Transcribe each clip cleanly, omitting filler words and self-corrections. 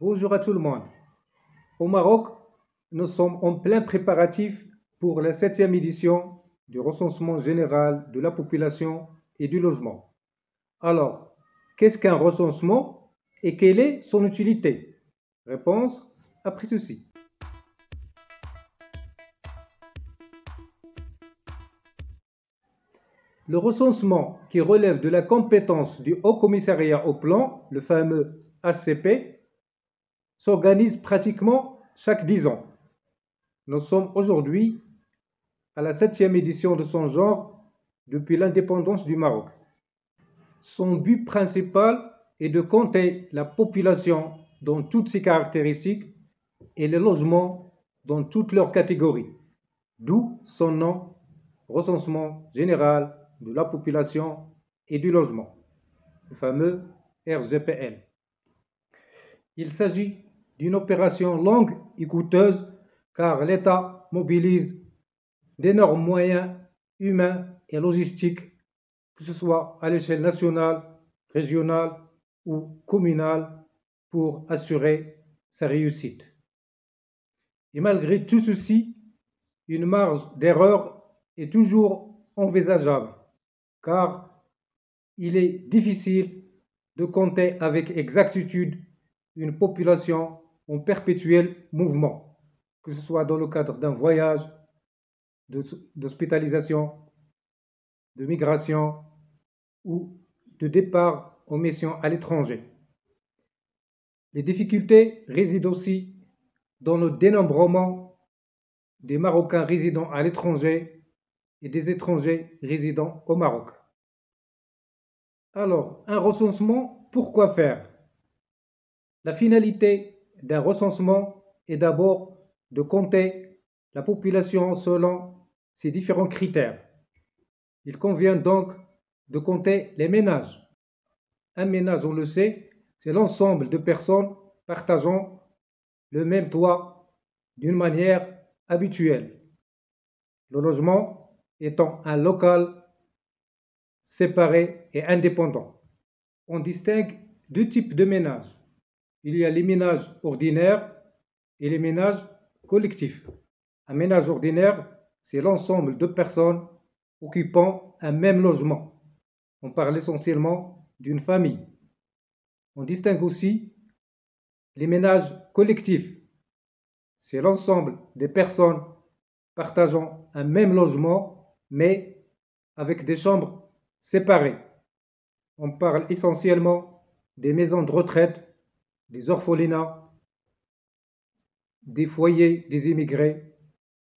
Bonjour à tout le monde. Au Maroc, nous sommes en plein préparatif pour la septième édition du recensement général de la population et du logement. Alors, qu'est-ce qu'un recensement et quelle est son utilité? Réponse après ceci. Le recensement, qui relève de la compétence du Haut Commissariat au Plan, le fameux HCP, s'organise pratiquement chaque 10 ans. Nous sommes aujourd'hui à la septième édition de son genre depuis l'indépendance du Maroc. Son but principal est de compter la population dans toutes ses caractéristiques et les logements dans toutes leurs catégories, d'où son nom, recensement général de la population et du logement, le fameux RGPL. Il s'agit d'une opération longue et coûteuse car l'État mobilise d'énormes moyens humains et logistiques, que ce soit à l'échelle nationale, régionale ou communale, pour assurer sa réussite. Et malgré tout ceci, une marge d'erreur est toujours envisageable, car il est difficile de compter avec exactitude une population en perpétuel mouvement, que ce soit dans le cadre d'un voyage, d'hospitalisation, de migration ou de départ en mission à l'étranger. Les difficultés résident aussi dans le dénombrement des Marocains résidant à l'étranger et des étrangers résidant au Maroc. Alors, un recensement, pourquoi faire? La finalité d'un recensement est d'abord de compter la population selon ces différents critères. Il convient donc de compter les ménages. Un ménage, on le sait, c'est l'ensemble de personnes partageant le même toit d'une manière habituelle. Le logement étant un local séparé et indépendant. On distingue deux types de ménages. Il y a les ménages ordinaires et les ménages collectifs. Un ménage ordinaire, c'est l'ensemble de personnes occupant un même logement. On parle essentiellement d'une famille. On distingue aussi les ménages collectifs. C'est l'ensemble des personnes partageant un même logement, mais avec des chambres séparées. On parle essentiellement des maisons de retraite, des orphelinats, des foyers des immigrés,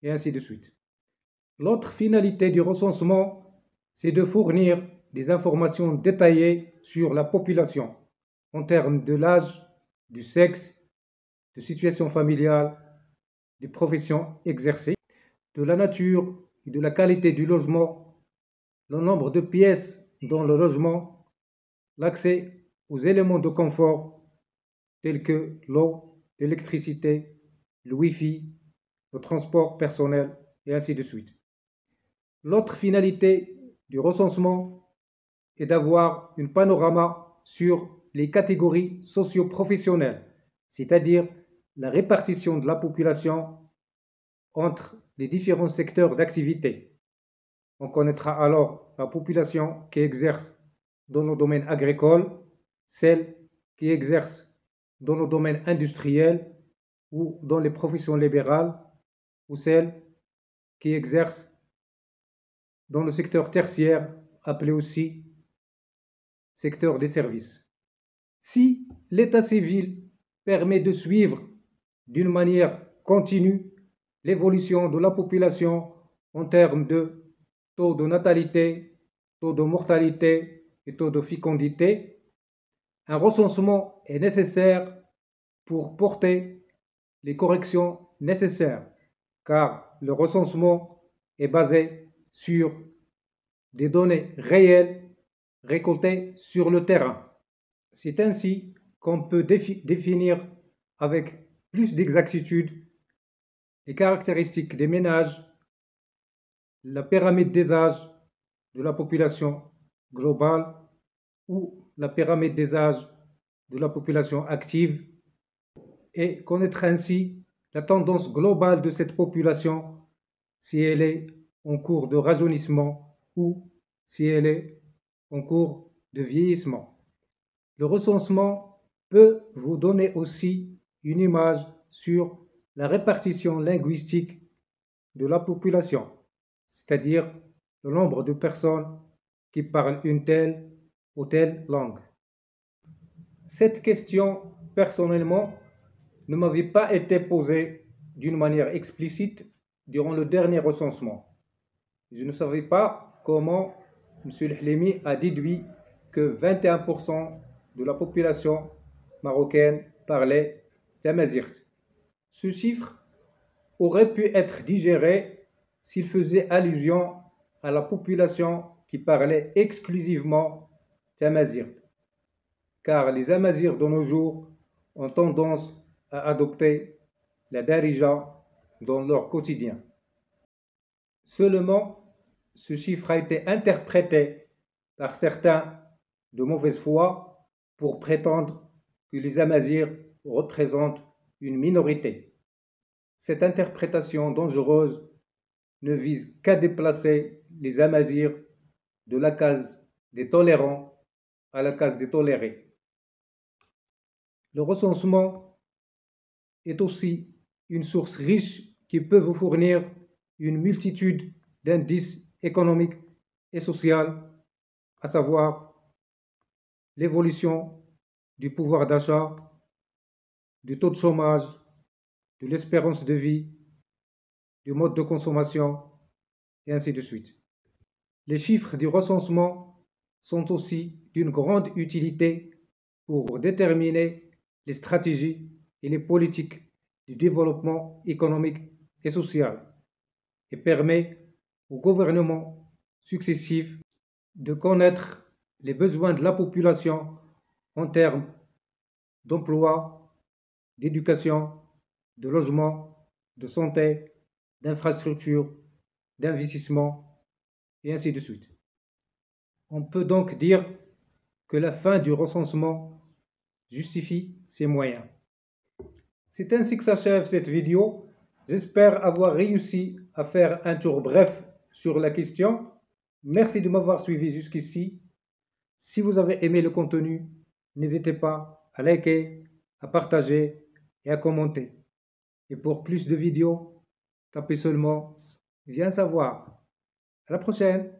et ainsi de suite. L'autre finalité du recensement, c'est de fournir des informations détaillées sur la population en termes de l'âge, du sexe, de situation familiale, des professions exercées, de la nature et de la qualité du logement, le nombre de pièces dans le logement, l'accès aux éléments de confort tels que l'eau, l'électricité, le Wi-Fi, le transport personnel, et ainsi de suite. L'autre finalité du recensement est d'avoir une panorama sur les catégories socio-professionnelles, c'est-à-dire la répartition de la population entre les différents secteurs d'activité. On connaîtra alors la population qui exerce dans le domaine agricole, celle qui exerce dans le domaine industriel ou dans les professions libérales, ou celle qui exerce dans le secteur tertiaire, appelé aussi secteur des services. Si l'état civil permet de suivre d'une manière continue l'évolution de la population en termes de taux de natalité, taux de mortalité et taux de fécondité, un recensement est nécessaire pour porter les corrections nécessaires, car le recensement est basé sur des données réelles récoltées sur le terrain. C'est ainsi qu'on peut définir avec plus d'exactitude les caractéristiques des ménages, la pyramide des âges de la population globale ou la pyramide des âges de la population active et connaître ainsi la tendance globale de cette population, si elle est en cours de rajeunissement ou si elle est en cours de vieillissement. Le recensement peut vous donner aussi une image sur la répartition linguistique de la population, c'est-à-dire le nombre de personnes qui parlent une telle ou telle langue. Cette question, personnellement, ne m'avait pas été posée d'une manière explicite durant le dernier recensement. Je ne savais pas comment M. El-Hlimi a déduit que 21% de la population marocaine parlait tamazight. Ce chiffre aurait pu être digéré s'il faisait allusion à la population qui parlait exclusivement tamazight, car les Amazirs de nos jours ont tendance à adopter la darija dans leur quotidien. Seulement, ce chiffre a été interprété par certains de mauvaise foi pour prétendre que les Amazirs représentent une minorité. Cette interprétation dangereuse ne vise qu'à déplacer les Amazirs de la case des tolérants à la case des tolérés. Le recensement est aussi une source riche qui peut vous fournir une multitude d'indices économiques et sociaux, à savoir l'évolution du pouvoir d'achat, du taux de chômage, de l'espérance de vie, du mode de consommation, et ainsi de suite. Les chiffres du recensement sont aussi d'une grande utilité pour déterminer les stratégies et les politiques du développement économique et social et permet aux gouvernements successifs de connaître les besoins de la population en termes d'emploi, d'éducation, de logement, de santé, d'infrastructures, d'investissement, et ainsi de suite. On peut donc dire que la fin du recensement justifie ses moyens. C'est ainsi que s'achève cette vidéo. J'espère avoir réussi à faire un tour bref sur la question. Merci de m'avoir suivi jusqu'ici. Si vous avez aimé le contenu, n'hésitez pas à liker, à partager et à commenter. Et pour plus de vidéos, tapez seulement Viens savoir. À la prochaine!